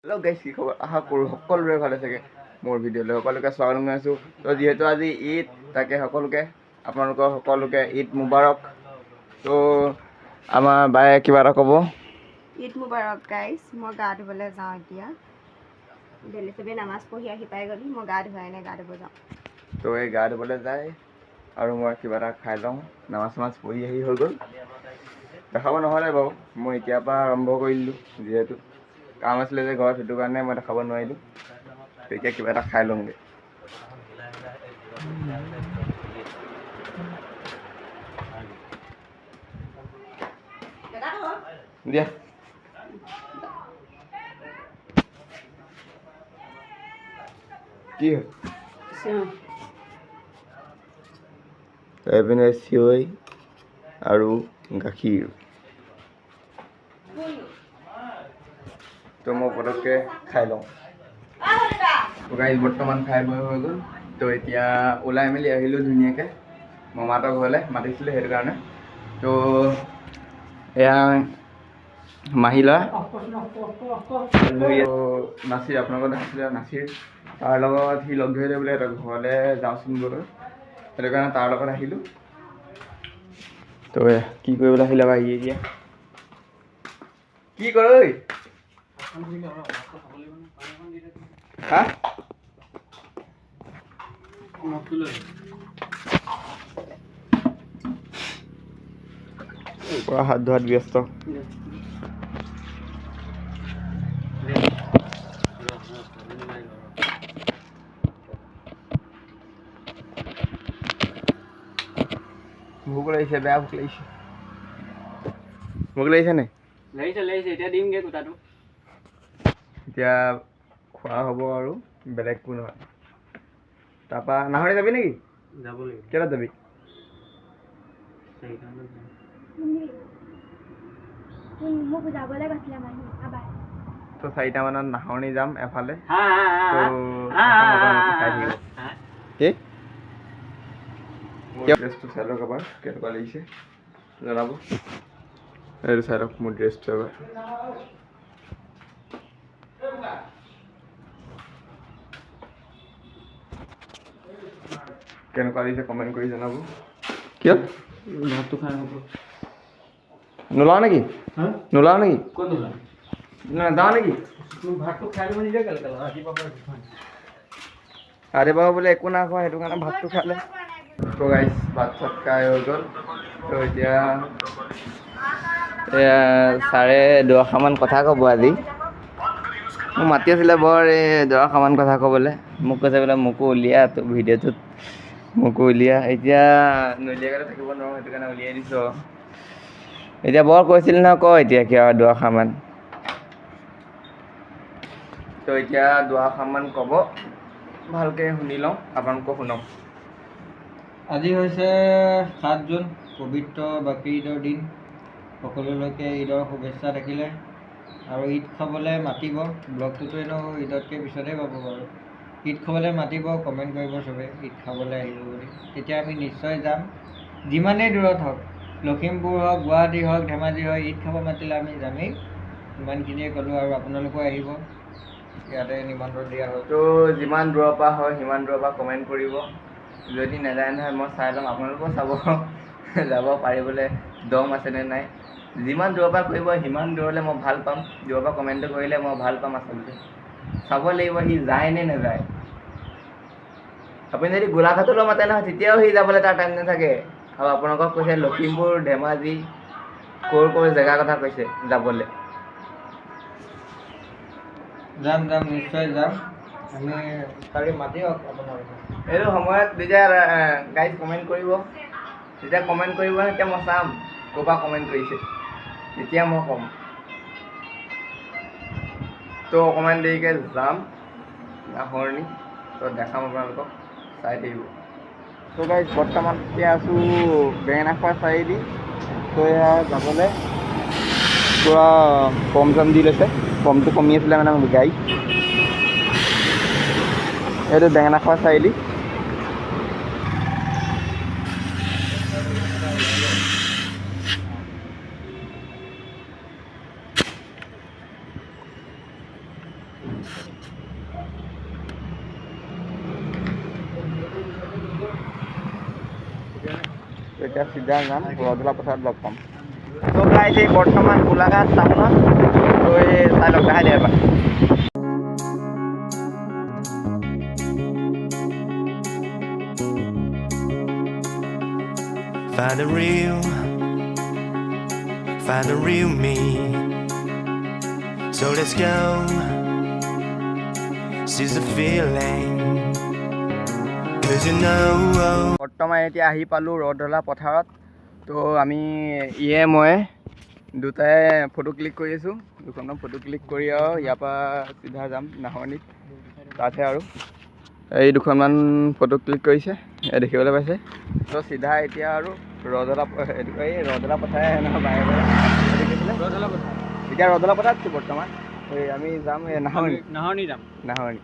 Hello' গাইছ, কি খবৰ? আশা কৰোঁ সকলোৰে ভালে চাগে। মোৰ ভিডিঅ'লৈ সকলোকে স্বাগতম জনাইছোঁ। তো যিহেতু আজি ঈদ, তাকে আপোনালোকৰ সকলোকে ঈদ মুবাৰক। তো আমাৰ বায়ে কিবা এটা ক'ব। ঈদ মুবাৰক গাইছ। মই গা ধুবলৈ যাওঁ এতিয়া। ডেইলি চবেই নামাজ পঢ়ি আহি পাই গ'লি, মই গা ধুৱাই নাই, গা ধুব যাওঁ। তো এই গা ধুবলৈ যায় আৰু মই কিবা এটা খাই লওঁ। নামাজ পঢ়ি আহি হৈ গ'ল, দেখাব নহ'লে বাৰু। মই এতিয়াৰ পৰা আৰম্ভ কৰি দিলোঁ, যিহেতু কাম আছিলে যে ঘৰত, সেইটো কাৰণে মই দেখাব নোৱাৰিলোঁ। এতিয়া কিবা এটা খাই লওঁগৈ। দিয়া কি হয়? এইপিনে চিঞৈ আৰু গাখীৰ। তো মই পটককৈ খাই লওঁ। গাড়ী বৰ্তমান খাই বৈ হৈ গ'ল। তো এতিয়া ওলাই মেলি আহিলোঁ ধুনীয়াকৈ। মামাহঁতৰ ঘৰলৈ মাতিছিলে, সেইটো কাৰণে। তো এয়া মাহী ল'ৰা নাচিৰ, আপোনালোকৰ দেখিছিলে নাচিৰ, তাৰ লগত সি লগ ধৰিলে বোলে ঘৰলৈ যাওঁচোন বোলো, সেইটো কাৰণে তাৰ লগত আহিলোঁ। তো কি কৰিবলৈ আহিলে বা এতিয়া কি কৰ? হা? পৰা হাত ধোৱাত ব্যস্ত। ভোক লাগিছে, বেয়া ভোক লাগিছে। ভোক লাগিছে নাই? লাগিছে। এতিয়া দিমগৈ কোটাটো। এতিয়া খোৱা হ'ব আৰু বেলেগ একো নহয়। তাৰপৰা নাহৰি যাবি নেকি? যাব লাগিব। কেইটাত যাবি? মোক যাবলৈ কৈছিলে মানুহ আবাৰ। তো 4টা মানত নাহৰণি যাম এফালে। কি মোৰ ড্ৰেছটো চাই লওক এবাৰ, কেনেকুৱা লাগিছে জনাব। এইটো চাই লওক মোৰ ড্ৰেছটো এবাৰ। কেনেকুৱা লাগিছে কমেণ্ট কৰি জনাব। কিয় ভাতটো খাই হ'ব? নোলাও নেকি? নোলাও নেকি? ক'ত ওলাম? যাওঁ নেকি? ভাতটো খাই ল'ব নিদিয়ে কেলে? ৰাতিপুৱা বোলে একো নাখোৱা, সেইটো কাৰণে ভাতটো খালে। তো গাইছ, ভাত চাত খাই হৈ গ'ল। তো এতিয়া এয়া ছাৰে দুআষাৰমান কথা ক'ব আজি। মোক মাতি আছিলে বৰ এই দুআষাৰমান কথা ক'বলৈ। মোক কৈছে বোলে মোকো উলিয়া তোৰ ভিডিঅ'টোত, মোকো উলিয়া। এতিয়া নুলিয়াকৈ থাকিব নোৱাৰোঁ, সেইটো কাৰণে উলিয়াই দিছোঁ আৰু। এতিয়া বৰ কৈছিল নহয়, ক এতিয়া কিয় দুআষাৰমান। তো এতিয়া দুআষাৰমান ক'ব, ভালকৈ শুনি লওঁ, আপোনালোকক শুনাওঁ। আজি হৈছে 7 জুন, পবিত্ৰ বাকৰি ঈদৰ দিন। সকলোলৈকে ঈদৰ শুভেচ্ছা থাকিলে। আৰু ঈদ খাবলৈ মাতিব। ব্লগটোতো এনেও ঈদতকৈ পিছতহে পাব বাৰু। ঈদ খাবলৈ মাতিব, কমেণ্ট কৰিব চবে ঈদ খাবলৈ আহিব বুলি। তেতিয়া আমি নিশ্চয় যাম, যিমানেই দূৰত হওক, লখিমপুৰ হওক, গুৱাহাটী হওক, ধেমাজি হওক, ঈদ খাব মাতিলে আমি যামেই। ইমানখিনিয়ে ক'লোঁ, আৰু আপোনালোকো আহিব, ইয়াতে নিমন্ত্ৰণ দিয়া হ'ল। তো যিমান দূৰৰ পৰা হয় সিমান দূৰৰ পৰা কমেণ্ট কৰিব। যদি নাযায় নহয় মই চাই ল'ম, আপোনালোকেও চাব যাব পাৰিবলৈ দম আছেনে নাই। যিমান দূৰৰ পৰা কৰিব সিমান দূৰলৈ মই ভাল পাম। দূৰৰ পৰা কমেণ্টটো কৰিলে মই ভাল পাম আচলতে। চাব লাগিব সি যায় নে নাযায়। আপুনি যদি গোলাঘাটলৈ মাতে নহয়, তেতিয়াও সি যাবলৈ তাৰ টাইম নাথাকে। আৰু আপোনালোকক কৈছে লখিমপুৰ, ধেমাজি, ক'ৰ জেগাৰ কথা কৈছে যাবলৈ। যাম নিশ্চয় যাম। আমি কালি মাতিম আপোনালোকক। এইটো সময়ত যেতিয়া গাইজ কমেণ্ট কৰিব, যেতিয়া কমেণ্ট কৰিব তেতিয়া মই চাম ক'ৰ পৰা কমেণ্ট কৰিছে, তেতিয়া মই ক'ম। তো অকণমান দেৰিকৈ যাম নাহৰণি, তো দেখাম আপোনালোকক, চাই থাকিব। তো গাইজ বৰ্তমান এতিয়া আছোঁ বেঙেনাখোৱা চাৰিআলি। তো এয়া যাবলৈ পূৰা কম চম দি লৈছে, কমটো কমি আছিলে মানে গাড়ী। এইটো বেঙেনাখোৱা চাৰিআলি। এতিয়া চিধা যাম ৰদলা পথাৰত লগ পাম। তো গাইজ এই বৰ্তমান গোলাঘাট টাউনত, তো এই চাই লওক দেখাই দিয়া এবাৰ। Find the real me. So let's go. Seize the feeling. 'Cause you know. বৰ্তমান এতিয়া আহি পালোঁ ৰদলা পথাৰত। তো আমি মই দুটাই ফটো ক্লিক কৰি আছোঁ, দুখনমান ফটো ক্লিক কৰি আৰু ইয়াৰ পৰা চিধা যাম নাহৰণিত, তাতহে আৰু এই দুখনমান ফটো ক্লিক কৰিছে দেখিবলৈ পাইছে। তো চিধা এতিয়া আৰু ৰদলা পথাৰে নহয় বাৰে বাৰে ৰদলা পথাৰ, এতিয়া ৰদলা পথাৰত আছোঁ বৰ্তমান। এই আমি যাম নাহৰণি যাম, নাহৰণি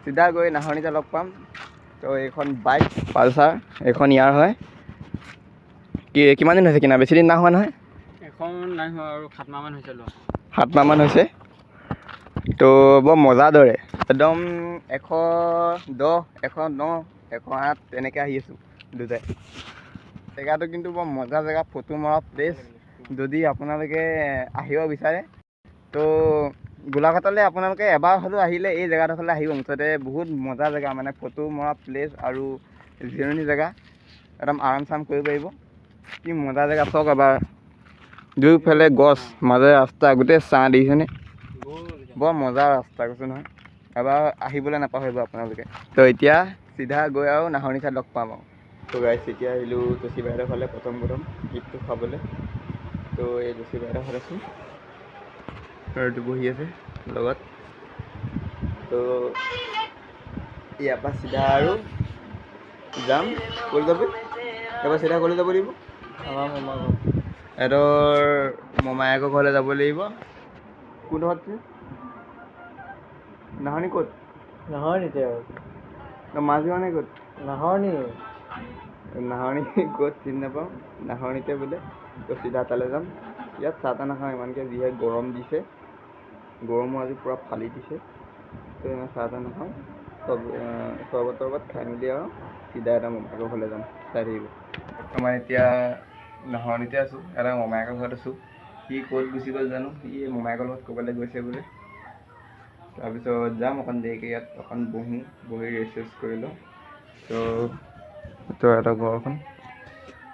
চিধা গৈ নাহৰণিতে লগ পাম। তো এইখন বাইক পালচাৰ, এইখন ইয়াৰ হয়। কিমান দিন হৈছে কিনা? বেছি দিন নাই হোৱা নহয়, এখন নাই হোৱা আৰু 7 মাহমান হৈছে লোৱা। 7 মাহমান হৈছে। তো বৰ মজা দৰে একদম 110, 109, 108 তেনেকৈ আহি আছোঁ দুটাই। জেগাটো কিন্তু বৰ মজা জেগা, ফটো মৰা প্লেচ। যদি আপোনালোকে আহিব বিচাৰে তো গোলাঘাটলৈ আপোনালোকে এবাৰ হ'লেও আহিলে এই জেগাডোখৰলৈ আহিব মুঠতে। বহুত মজা জেগা, মানে ফটো মৰা প্লেচ আৰু জিৰণি জেগা, একদম আৰাম চাৰাম কৰিব পাৰিব। কি মজা জেগা চাওক এবাৰ, দুয়োফালে গছ, মাজে ৰাস্তা, গোটেই ছাঁ দেখিছেনে? বৰ মজা ৰাস্তা কৈছোঁ নহয়, এবাৰ আহিবলৈ নাপাহৰিব আপোনালোকে। তো এতিয়া চিধা গৈ আৰু নাহৰণি ঠাইত লগ পাম আৰু। তো গাইছ এতিয়া আহিলোঁ তুচি বাইদেউৰ ফালে প্ৰথম গীতটো খাবলৈ। তো এই তুচি বাইদেউৰ ঘৰত আছোঁ, ঘৰটো বহি আছে লগত। তো ইয়াৰ পৰা চিধা আৰু যাম ক'লৈ যাব, এবাৰ চিধা ক'লৈ যাব লাগিব? আমাৰ মামা ঘৰ এডৰ মোমায়েকৰ ঘৰলৈ যাব লাগিব। কোনডোখৰত নাহৰণি ক'ত? নাহৰণিতে আৰু মাছ মানে ক'ত? নাহৰণি ক'ত চিনি নাপাওঁ, নাহৰণিতে বোলে। তো চিধা তালৈ যাম। ইয়াত চাহ তাহ নাখাওঁ ইমানকৈ, যিহে গৰম দিছে, গৰমো আজি পূৰা ফালি দিছে। তো ইমান চাহ তাহ নাখাওঁ, চৰবত খাই মেলি আৰু চিধা এটা মোমায়েকৰ ঘৰলৈ যাম, চাই থাকিব। বৰ্তমান এতিয়া নাহৰণিতে আছোঁ, এটা মোমায়েকৰ ঘৰত আছোঁ। সি ক'ত গুচি গ'ল জানো, সি মোমায়েকৰ লগত ক'ৰবালৈ গৈছে বোলে। তাৰপিছত যাম অকণ দেৰিকৈ, ইয়াত অকণ বহি ৰেষ্ট কৰি লওঁ। তো এটা ঘৰখন,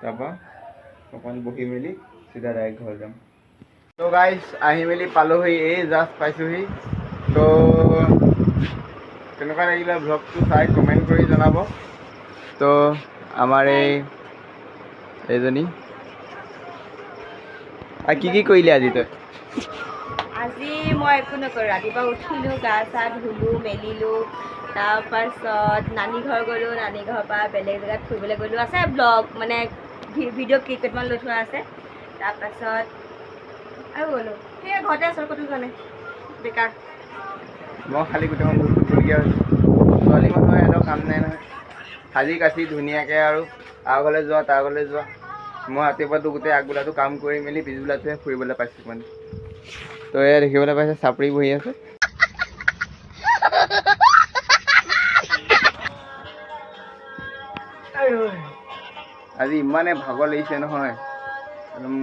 তাৰপৰা অকণ বহি মেলি চিধা ডাইৰেক্ট ঘৰ যাম। তো গাইজ আহি মেলি পালোহি, এই জাষ্ট পাইছোঁহি। তো কেনেকুৱা লাগিলে ভ্লগটো চাই কমেণ্ট কৰি জনাব। তো আমাৰ এইজনী কি কৰিলি আজি তই? আজি মই একো নকৰোঁ, ৰাতিপুৱা উঠিলোঁ, গা চা ধুলোঁ মেলিলোঁ, তাৰপাছত নানী ঘৰ গ'লোঁ, নানী ঘৰৰ পৰা বেলেগ জেগাত ফুৰিবলৈ গ'লোঁ, আছে ব্লগ মানে ভিডিঅ' কেইটামান লৈ থোৱা আছে। তাৰপাছত আৰু গ'লোঁ, সেয়া ঘৰতে আছোঁ, ক'তো যোৱা নাই, বেকাৰ। মই খালি গোটেইখন ঘূৰিবলগীয়া হৈছোঁ। ছোৱালী মানুহৰ সিহঁতৰ কাম নাই নহয়, সাজি কাচি ধুনীয়াকৈ আৰু ঘৰলৈ যোৱা তাৰ ঘৰলৈ যোৱা। মই ৰাতিপুৱাটো গোটেই আগবেলাটো কাম কৰি মেলি পিছবেলাটোহে ফুৰিবলৈ পাইছোঁ মানে। তো এয়া দেখিবলৈ পাইছে চাপৰি বহি আছে। আজি ইমানে ভাগৰ লাগিছে নহয়, একদম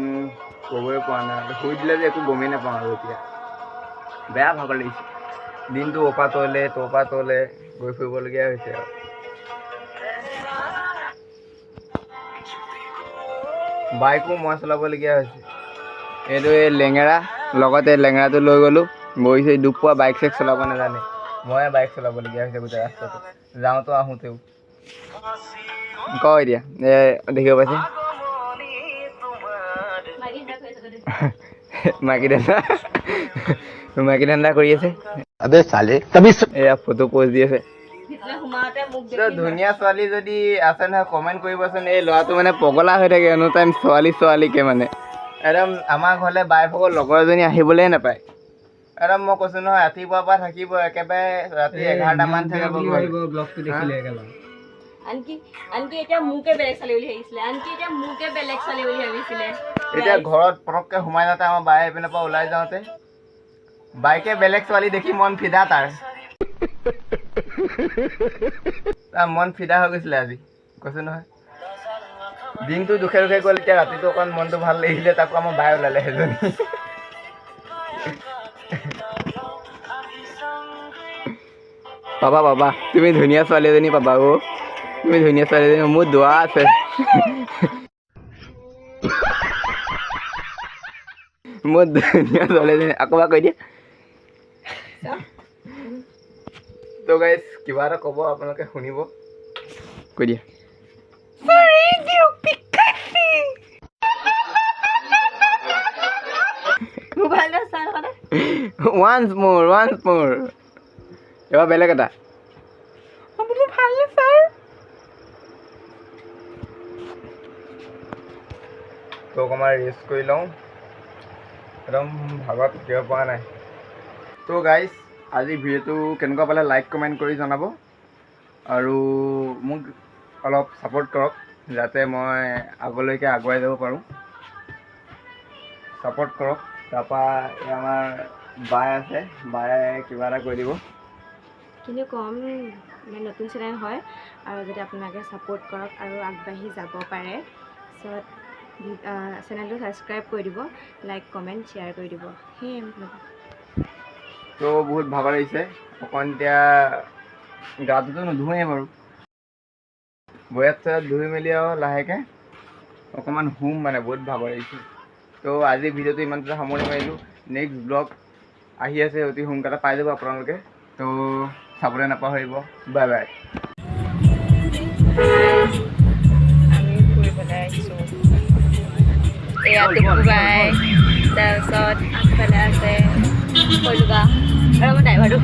ক'বই পৰা নাই। শুই দিলে যে একো গমেই নাপাওঁ আৰু এতিয়া বেয়া ভাগৰ লাগিছে। দিনটো অপা তলে গৈ ফুৰিবলগীয়া হৈছে আৰু। বাইকো মই চলাবলগীয়া হৈছে। এইটো এই লেঙেৰা, লগতে লেঙেৰাটো লৈ গ'লোঁ, বহিছে। দুপোৱা বাইক চাইক চলাব নাজানে, ময়ে বাইক চলাবলগীয়া হৈছে গোটেই ৰাস্তাটো, যাওঁতেও আহোঁতেও। ক এতিয়া দেখিব পাইছে মাইকী ধান্দা কৰি আছে। এয়া ফটো প'ষ্ট দি আছে। ধুনীয়া ছোৱালী যদি আছে নহয় কমেণ্ট কৰিবচোন। এই ল'ৰাটো মানে পগলা হৈ থাকে এনো টাইম ছোৱালীকে মানে। একদম আমাৰ ঘৰলৈ বাইফকৰ লগৰ এজনী আহিবলৈয়ে নাপায়। একদম মই কৈছোঁ নহয়, ৰাতিপুৱাৰ পৰা থাকিব একেবাৰে ৰাতি 11টামান থাকিব ব্লগটো দেখিলে একেবাৰে। আনকি এতিয়া মোকে বেলেগ ছোৱালী বুলি ভাবিছিলে, এতিয়া ঘৰত পটককৈ সোমাই যাওঁতে আমাৰ বায়ে এইপিনৰ পৰা ওলাই যাওঁতে বাইকে বেলেগ ছোৱালী দেখি মন ফিদা তাৰ মন ফিদা হৈ গৈছিলে আজি, কৈছোঁ নহয়। দিনটো দুখে দুখে গ'ল, এতিয়া ৰাতিটো অকণ মনটো ভাল লাগিছিলে, তাকো আমাৰ বাই ওলালে সেইজনী। পাবা পাবা, তুমি ধুনীয়া ছোৱালী এজনী পাবা অ', তুমি ধুনীয়া ছোৱালী এজনী, মোৰ দোৱা আছে। মোৰ ধুনীয়া ছোৱালী এজনী, আকৌ এবাৰ কৈ দিয়া। তো গাইজ কিবা এটা ক'ব, আপোনালোকে শুনিব, কৈ দিয়া। মোবাইলৰ চাই থকা once more এবাৰ বেলেগ এটা। ভালনে ছাৰ? তো অকণমান ৰেষ্ট কৰি লওঁ, একদম ভাগত থাকিব পৰা নাই। তো গাইজ আজি ভিডিঅ'টো কেনেকুৱা পালে লাইক কমেণ্ট কৰি জনাব, আৰু মোক অলপ ছাপোৰ্ট কৰক যাতে মই আগলৈকে আগুৱাই যাব পাৰোঁ। ছাপোৰ্ট কৰক। তাৰপৰা এই আমাৰ বাই আছে, বায়ে কিবা এটা কৰি দিব। কিন্তু কম মানে নতুন চেনেল হয়, আৰু যদি আপোনালোকে ছাপোৰ্ট কৰক আৰু আগবাঢ়ি যাব পাৰে, চ' চেনেলটো ছাবস্ক্ৰাইব কৰি দিব, লাইক কমেণ্ট শ্বেয়াৰ কৰি দিব। সেয়ে তো বহুত ভাগৰ লাগিছে অকণ, এতিয়া গাটোতো নুধুৱেই বাৰু, ভৰিত চৰিত ধুই মেলি আৰু লাহেকৈ অকণমান শুম, মানে বহুত ভাগৰ লাগিছে। তো আজি ভিডিঅ'টো ইমানতে সামৰণি মাৰিলোঁ। নেক্সট ব্লগ আহি আছে, অতি সোনকালে পাই যাব আপোনালোকে, তো চাবলৈ নাপাহৰিব। Bye bye. আমি ফুৰিবলৈ আহিছোঁ, এয়া টুকুবাই, তাৰপিছত আগফালে আছে কলগা, আৰু আমাৰ ড্ৰাইভাৰটো